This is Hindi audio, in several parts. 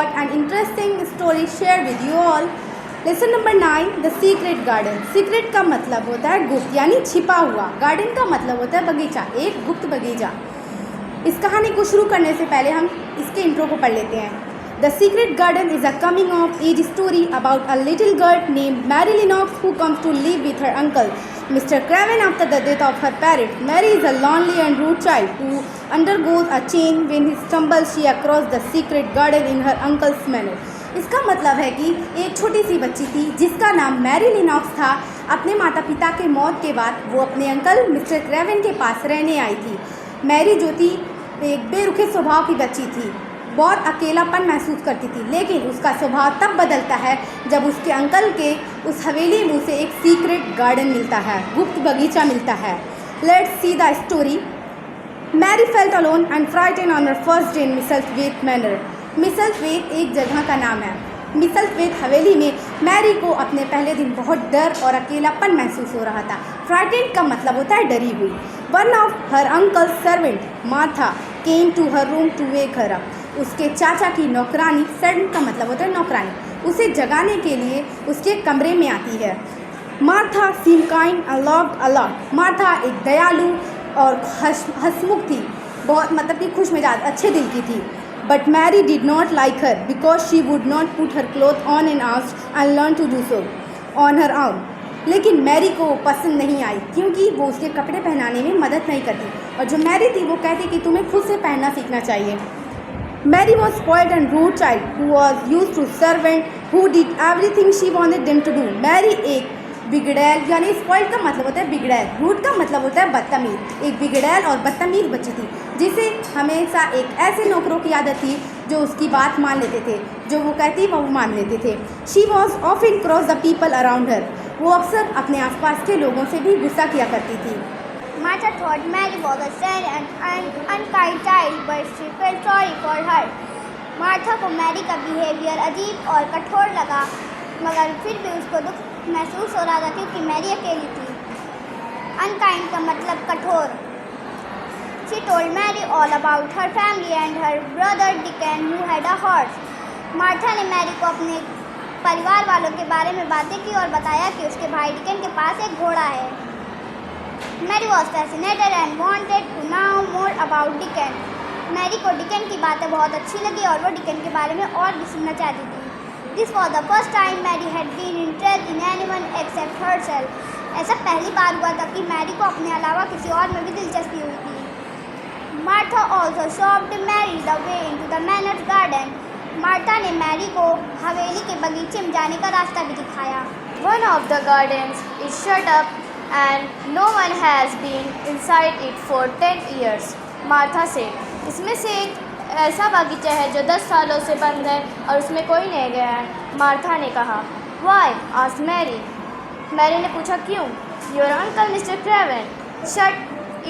got an interesting story share with you all. Lesson number 9, the Secret garden. Secret का मतलब होता है गुप्त यानी छिपा हुआ। गार्डन का मतलब होता है बगीचा, एक गुप्त बगीचा। इस कहानी को शुरू करने से पहले हम इसके इंट्रो को पढ़ लेते हैं। The Secret Garden is a coming of age story about a little girl named Mary Lennox who comes to live with her uncle, Mr. Craven, after the death of her parents. Mary is a lonely and rude child who undergoes a change when he stumbles she across the secret garden in her uncle's manor. इसका मतलब है कि एक छोटी सी बच्ची थी जिसका नाम मैरी लिनॉक्स था। अपने माता पिता के मौत के बाद वो अपने अंकल मिस्टर क्रेवन के पास रहने आई थी। मैरी जो थी एक बेरुखे स्वभाव की बच्ची थी, बहुत अकेलापन महसूस करती थी, लेकिन उसका स्वभाव तब बदलता है जब उसके अंकल के उस हवेली में उसे एक सीक्रेट गार्डन मिलता है, गुप्त बगीचा मिलता है। Let's see the story. Mary felt alone and frighten on her first day in Misselthwaite Manor. Misselthwaite एक जगह का नाम है। मिसल्थवेट हवेली में मैरी को अपने पहले दिन बहुत डर और अकेलापन महसूस हो रहा था। फ्राइटेन का मतलब होता है डरी हुई। One of her uncle servant Martha came to her room to wake her up. उसके चाचा की नौकरानी, सर्वेंट का मतलब होता है नौकरानी, उसे जगाने के लिए उसके कमरे में आती है। Martha seem kind and loved a lot. Martha एक दयालु और हंसमुख थी, बहुत मतलब कि खुश मिजाज अच्छे दिल की थी। But Mary did not like her because she would not put her cloth on and asked and learn to do so on her own. लेकिन मैरी को पसंद नहीं आई क्योंकि वो उसके कपड़े पहनाने में मदद नहीं करती, और जो मैरी थी वो कहती कि तुम्हें खुद से पहनना सीखना चाहिए। Mary was spoiled and rude child who was use to servant who did everything she wanted them to do. Mary एक बिगड़ैल यानी स्पॉइल्ड का मतलब होता है बिगड़ैल, रूड का मतलब होता है बदतमीज। एक बिगड़ैल और बदतमीज बच्ची थी जिसे हमेशा एक ऐसे नौकरों की आदत थी जो उसकी बात मान लेते थे, जो वो कहती वो मान लेते थे। She was often cross the people around her. वो अक्सर अपने आसपास के लोगों से भी गुस्सा किया करती थी। Martha thought Mary was a sad and unkind child, but she felt sorry for her. Martha को मैरी का बिहेवियर अजीब और कठोर लगा, मगर फिर भी उसको दुख महसूस हो रहा था क्योंकि मैरी अकेली थी। अनकाइंड का मतलब कठोर। She told Mary all about her family and her brother Dickon who had a horse. Martha ने मैरी को अपने परिवार वालों के बारे में बातें की और बताया कि उसके भाई डिकन के पास एक घोड़ा है। Mary was fascinated and wanted to now more about Dickon. Mary को डिकन की बातें बहुत अच्छी लगी और वो डिकन के बारे में और भी सुनना चाहती थी। This was the first time Mary had been interested in anyone except herself. ऐसा पहली बार हुआ था कि मैरी को अपने अलावा किसी और में भी दिलचस्पी हुई थी। Martha also shopped Mary the way into the manor's garden. Martha ने मैरी को हवेली के बगीचे में जाने का रास्ता भी दिखाया। One of the gardens is shut up and no one has been inside it for 10 years, Martha said. इसमें से एक ऐसा बगीचा है जो 10 सालों से बंद है और उसमें कोई नहीं गया है, मार्था ने कहा। Why? asked Mary. मैरी ने पूछा क्यों? Your uncle Mr. Craven shut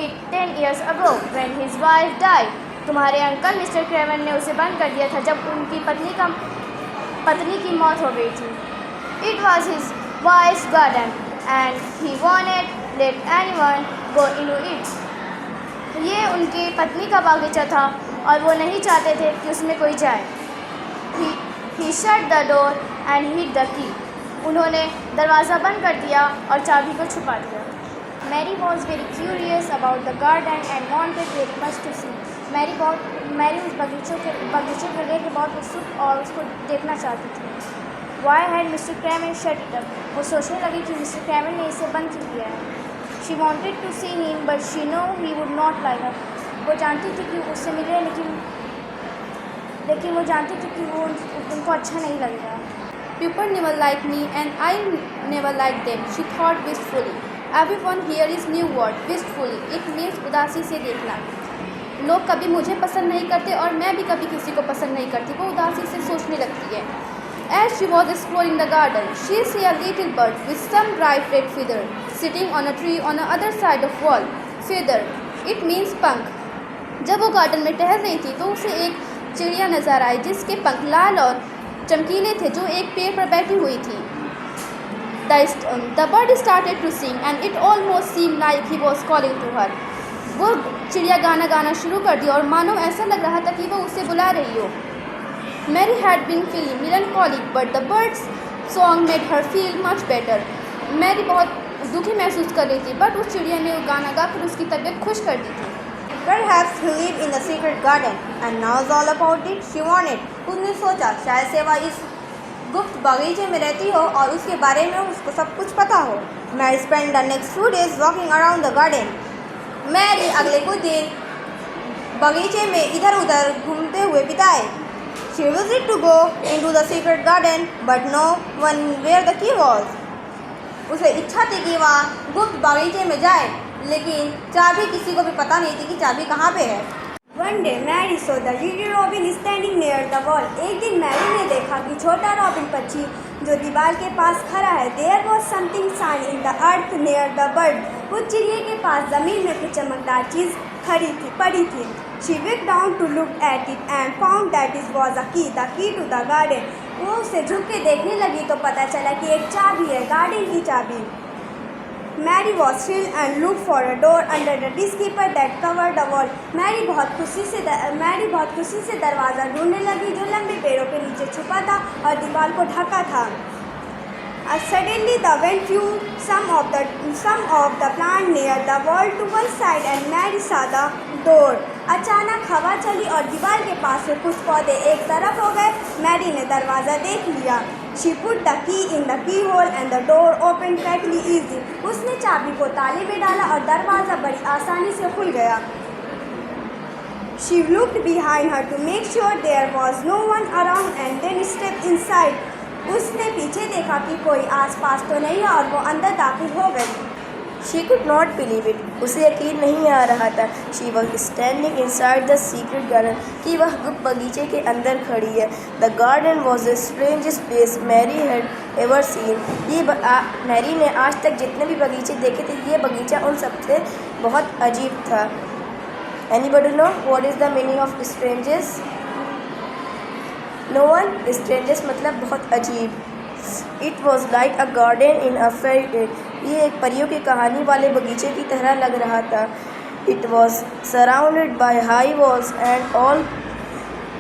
it 10 years ago when his wife died. तुम्हारे अंकल मिस्टर क्रेवन ने उसे बंद कर दिया था जब उनकी पत्नी की मौत हो गई थी। It was his wife's garden and he wanted let anyone go into it. ये उनकी पत्नी का बागीचा था और वो नहीं चाहते थे कि उसमें कोई जाए। He shut the door and hid the key. उन्होंने दरवाज़ा बंद कर दिया और चाबी को छुपा दिया। Mary was very curious about the garden and wanted very much to see. Mary उस बगीचे को लेकर बहुत उत्सुक और उसको देखना चाहती थी। Why had Mr. Craven shut it up? वो सोचने लगी कि मिस्टर क्रेवन ने इसे बंद क्यों किया है। She wanted to see him, but she knew he would not like her. वो जानती थी कि उससे मिले लेकिन वो जानती थी कि वो उनको अच्छा नहीं लगेगा। People never like me and I never like them, she thought wistfully. Everyone here is new word, wistfully. It means उदासी से देखना। लोग कभी मुझे पसंद नहीं करते और मैं भी कभी किसी को पसंद नहीं करती, वो उदासी से सोचने लगती है। As she was exploring the garden, she saw a little bird with some bright red feather sitting on a tree on the other side of wall. Feather, it means पंख। जब वो गार्डन में टहल रही थी तो उसे एक चिड़िया नजर आई जिसके पंख लाल और चमकीले थे, जो एक पेड़ पर बैठी हुई थी। The bird started to sing and it almost seemed like he was calling to her. वो चिड़िया गाना गाना शुरू कर दिया और मानो ऐसा लग रहा था कि वो उसे बुला रही हो। Mary had been feeling melancholic, but the birds' song made her feel much better. Mary बहुत दुखी महसूस कर रही थी, बट उस चिड़िया ने वो गाना गाकर उसकी तबीयत खुश कर दी थी. Perhaps he lived in the secret garden and knows all about it. She wanted. उसने सोचा शायद से वह इस गुप्त बगीचे में रहती हो और उसके बारे में उसको सब कुछ पता हो. Mary spent the next few days walking around the garden. Mary अगले कुछ दिन बगीचे में इधर उधर घूमते हुए बिताए. She wanted to go into the secret garden, but no one where the key was. उसे इच्छा थी कि वह गुप्त बगीचे में जाए, लेकिन चाबी किसी को भी पता नहीं थी कि चाबी कहाँ पे है. One day Mary saw the little robin standing near the wall. एक दिन मैरी ने देखा कि छोटा रॉबिन पक्षी जो दीवार के पास खड़ा है. There was something shiny in the earth near the bird. उस चिड़िया के पास जमीन में कुछ चमकदार चीज़ पड़ी थी. She went down to look at it and found that it was a key, the key to the garden. वो उसे झुक के देखने लगी तो पता चला कि एक चाबी है, गार्डन की चाबी. Mary was thrilled and looked for a door under the diskeeper that covered the wall. Mary बहुत खुशी से दरवाज़ा ढूंढने लगी जो लंबे पेड़ों के नीचे छुपा था और दीवार को ढका था. Suddenly the wind blew some of the plant near the wall to one side and Mary saw the door. अचानक हवा चली और दीवार के पास से कुछ पौधे एक तरफ हो गए. मैरी ने दरवाज़ा देख लिया. She put the key in the keyhole and the door opened quickly easy. उसने चाबी को ताले में डाला और दरवाज़ा बड़ी आसानी से खुल गया. She looked behind her to make sure there was no one around and then stepped inside. उसने पीछे देखा कि कोई आसपास तो नहीं है और वो अंदर दाखिल हो गई. She could not believe it. उसे यकीन नहीं आ रहा था. She was standing inside the secret garden. कि वह गुप्त बगीचे के अंदर खड़ी है. The garden was the strangest place Mary had ever seen. Mary ने आज तक जितने भी बगीचे देखे थे, ये बगीचा उन सबसे बहुत अजीब था. Anybody know what is the meaning of strangest? No one. Strangest मतलब बहुत अजीब. It was like a garden in a fairy tale. ये एक परियों की कहानी वाले बगीचे की तरह लग रहा था. It was surrounded by high walls and all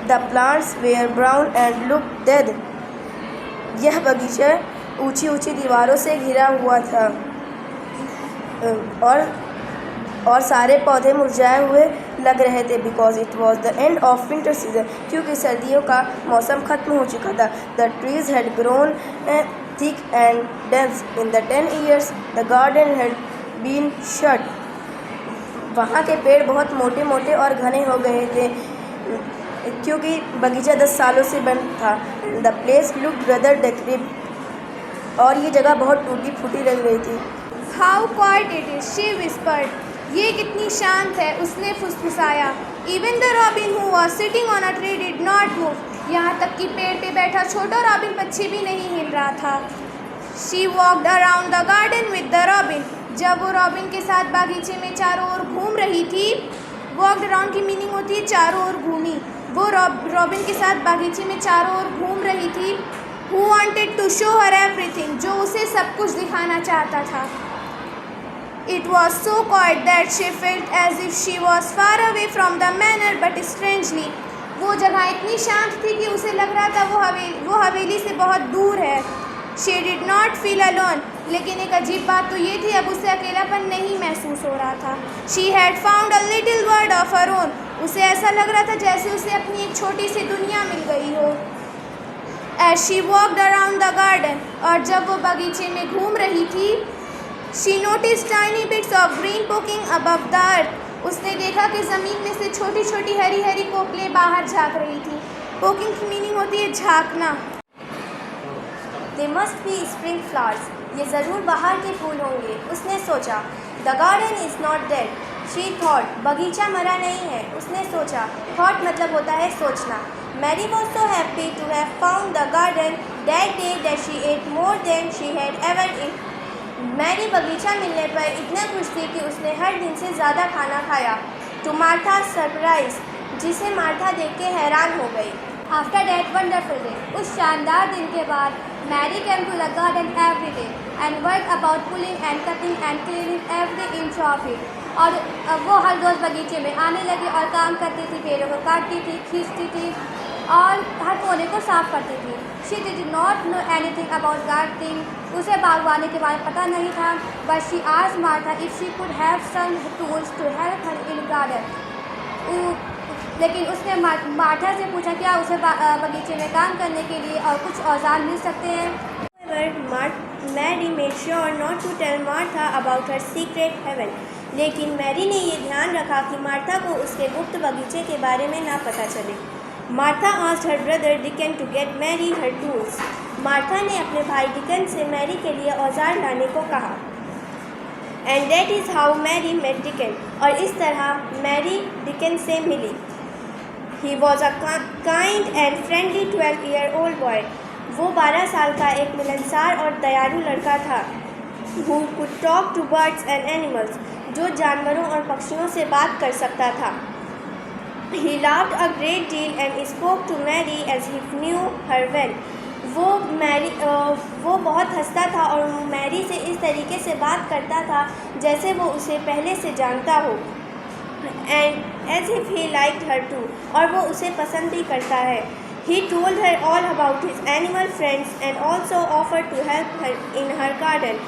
the plants were brown and looked dead. यह बगीचा ऊंची ऊंची दीवारों से घिरा हुआ था और सारे पौधे मुरझाए हुए लग रहे थे. Because it was the end of winter season. क्योंकि सर्दियों का मौसम ख़त्म हो चुका था. The trees had grown thick and dense. In the 10 years the garden had been shut. वहाँ के पेड़ बहुत मोटे मोटे और घने हो गए थे क्योंकि बगीचा 10 सालों से बंद था. The place looked rather decrepit. और ये जगह बहुत टूटी फूटी लग रही थी. How quiet it is, she whispered. ये कितनी शांत है, उसने फुसफुसाया. Even the robin who was sitting on a tree did not move. यहाँ तक कि पेड़ पे बैठा छोटा रॉबिन पक्षी भी नहीं हिल रहा था. She walked around the garden with the robin. जब वो रॉबिन के साथ बागीचे में चारों ओर घूम रही थी. Walked around की मीनिंग होती है चारों ओर घूमी. वो रॉबिन के साथ बागीचे में चारों ओर घूम रही थी. Who wanted to show her everything. जो उसे सब कुछ दिखाना चाहता था. It was so quiet that she felt as if she was far away from the manor, but strangely, वो जगह इतनी शांत थी कि उसे लग रहा था वो हवेली से बहुत दूर है. She did not feel alone. लेकिन एक अजीब बात तो ये थी, अब उसे अकेलापन नहीं महसूस हो रहा था. She had found a little world of her own. उसे ऐसा लग रहा था जैसे उसे अपनी एक छोटी सी दुनिया मिल गई हो. As she walked around the garden, और जब वो बगीचे में घूम रही थी, she noticed tiny bits of green poking above the earth. उसने देखा कि ज़मीन में से छोटी छोटी हरी हरी कोपलें बाहर झाँक रही थी. पोकिंग की मीनिंग होती है झाँकना. They must be spring flowers. ये ज़रूर बाहर के फूल होंगे. उसने सोचा. The garden is not dead. She thought. बगीचा मरा नहीं है. उसने सोचा. Thought मतलब होता है सोचना. Mary was so happy to have found the garden that day that she ate more than she had ever eaten. Mary बगीचा मिलने पर इतना खुश थी कि उसने हर दिन से ज़्यादा खाना खाया. To Martha's surprise, जिसे मार्था देख के हैरान हो गई. After that wonderful day, उस शानदार दिन के बाद Mary came to the garden every day and worked about pulling and cutting and cleaning every inch of it. और वो हर रोज़ बगीचे में आने लगी और काम करती थी, पेड़ों को काटती थी, खींचती थी और हर कोने को साफ करती थी। She did not know anything about gardening, उसे बागवानी के बारे में पता नहीं था। But she asked Martha if she could have some tools to help her in garden. लेकिन उसने मार्था से पूछा क्या उसे बगीचे में काम करने के लिए और कुछ औजार मिल सकते हैं। Mary made sure not to tell Martha about her secret heaven. लेकिन मैरी ने ये ध्यान रखा कि मार्था को उसके गुप्त बगीचे के बारे में ना पता चले। Martha asked her brother Dickon to get Mary her tools. Martha ने अपने भाई डिकन से मैरी के लिए औजार लाने को कहा। And that is how Mary met Dickon. और इस तरह मैरी डिकन से मिली। He was a kind and friendly 12-year-old boy. वो 12 साल का एक मिलनसार और दयालु लड़का था। Who could talk to birds and animals, जो जानवरों और पक्षियों से बात कर सकता था। He laughed a great deal and spoke to Mary as he knew her well. वो बहुत हंसता था और मैरी से इस तरीके से बात करता था जैसे वो उसे पहले से जानता हो। And as if he liked her too, और वो उसे पसंद भी करता है। He told her all about his animal friends and also offered to help her in her garden.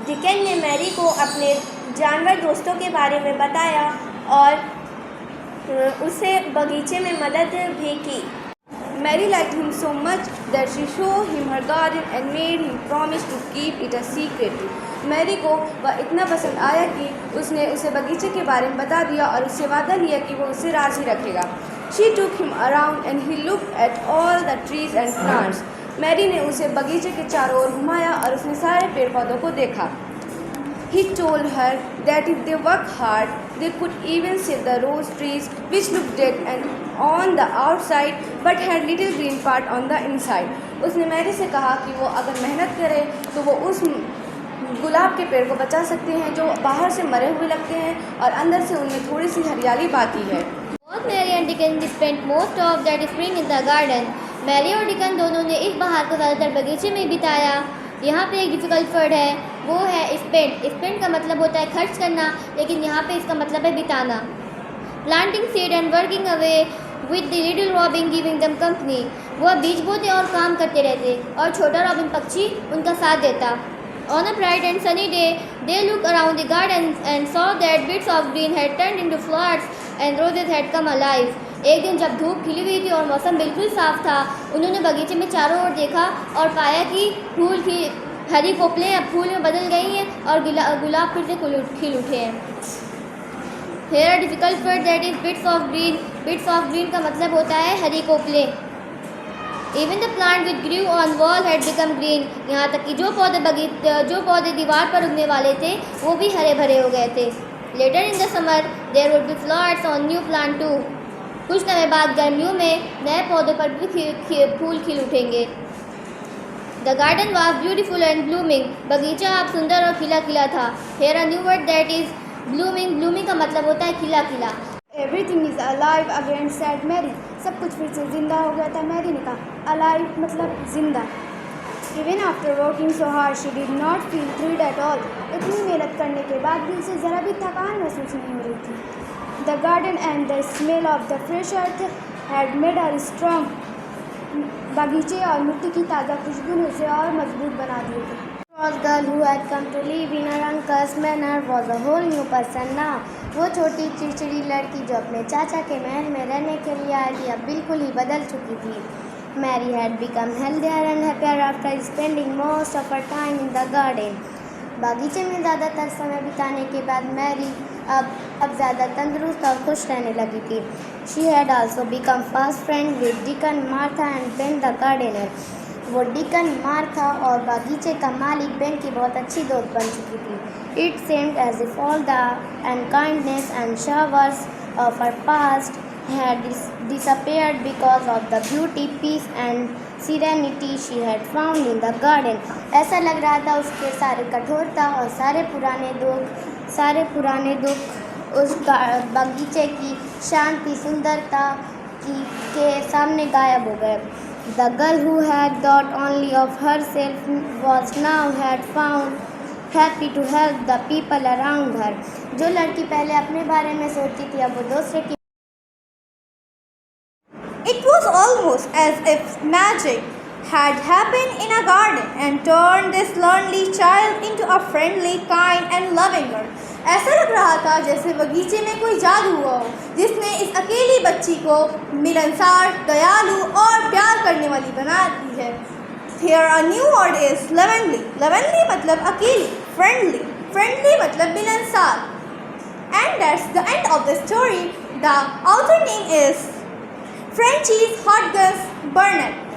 Deacon ने मैरी को अपने जानवर दोस्तों के बारे में बताया और उसे बगीचे में मदद भी की। Mary liked him so much that she showed him her garden and made him promise to keep it a secret. Mary को वह इतना पसंद आया कि उसने उसे बगीचे के बारे में बता दिया और उससे वादा लिया कि वो उसे राज ही रखेगा। She took him around and he looked at all the trees and plants. Mary ने उसे बगीचे के चारों ओर घुमाया और उसने सारे पेड़ पौधों को देखा। He told her that if they worked hard, they could even save the rose trees which looked dead and on the outside but had little green part on the inside. उसने मैरी से कहा कि वो अगर मेहनत करे तो वो उस गुलाब के पेड़ को बचा सकते हैं जो बाहर से मरे हुए लगते हैं और अंदर से उनमें थोड़ी सी हरियाली बाकी है। Both Mary and Dickon spent most of that spring in the garden. Mary और डिकन दोनों ने इस बहार को ज़्यादातर बगीचे में बिताया। यहाँ पे एक डिफ़िकल्ट वर्ड है, वो है स्पेंड। स्पेंड का मतलब होता है खर्च करना, लेकिन यहाँ पे इसका मतलब है बिताना। Planting seed and working away with the little robin giving them company. वह बीज बोते और काम करते रहते और छोटा रॉबिन पक्षी उनका साथ देता। On a bright and sunny day, they looked around the garden and saw that bits of green had turned into flowers and roses had come alive. एक दिन जब धूप खिली हुई थी और मौसम बिल्कुल साफ था, उन्होंने बगीचे में चारों ओर देखा और पाया कि फूल की हरी कोपलें अब फूल में बदल गई हैं और गुलाब फिर से खिल उठे हैं। Here a difficult word that is bits of green. Bits of green का मतलब होता है हरी कोपलें। Even the plant which grew on wall had become green. यहाँ तक कि जो पौधे दीवार पर उगने वाले थे वो भी हरे भरे हो गए थे। Later in the summer there would be flowers on new plant too. कुछ समय बाद गर्मियों में नए पौधों पर भी फूल खिल उठेंगे। The garden was beautiful and blooming. बगीचा अब सुंदर और खिला खिला था। Here a new word that is blooming. Blooming का मतलब होता है खिला खिला। Everything is alive again, said Mary. सब कुछ फिर से जिंदा हो गया था। मैरी ने कहा alive मतलब जिंदा। Even after working so hard, she did not feel thrilled at all. इतनी मेहनत करने के बाद भी उसे ज़रा भी थकान महसूस नहीं हो रही थी। The garden and the smell of the fresh earth had made her strong. बगीचे और मिट्टी की ताज़ा खुशबू ने उसे और मजबूत बना दिए थे। The girl who had come to live in her uncle's manor was a whole new person now. वो छोटी चिड़चिड़ी लड़की जो अपने चाचा के महल में रहने के लिए आई थी अब बिल्कुल ही बदल चुकी थी। Mary had become healthier and happier after spending most of her time in the garden. बागीचे में ज़्यादातर समय बिताने के बाद मैरी अब ज़्यादा तंदुरुस्त और खुश रहने लगी थी। She had also become fast friends with Dickon, Martha and Ben the gardener. वो डिकन, मार्था और बागीचे का मालिक बेन की बहुत अच्छी दोस्त बन चुकी थी। It seemed as if all the unkindness and showers of her past had disappeared because of the beauty, peace and serenity she had found in the garden. ऐसा लग रहा था उसके सारे कठोरता और सारे पुराने दुख उस बगीचे की शांति सुंदरता के सामने गायब हो गए। The girl who had thought only of herself was now had found happy to help the people around her. जो लड़की पहले अपने बारे में सोचती थी अब वो दूसरे की। It was was almost as if magic had happened in a garden and turned this lonely child into a friendly, kind and loving girl. ऐसा लग रहा था जैसे बगीचे में कोई जादू हुआ हो जिसने इस अकेली बच्ची को मिलनसार, दयालु और प्यार करने वाली बना दी है. Here a new word is lovingly. Lovingly मतलब अकेली, friendly. Friendly मतलब मिलनसार. And that's the end of the story. The author name is Frances Hodgson Burnett.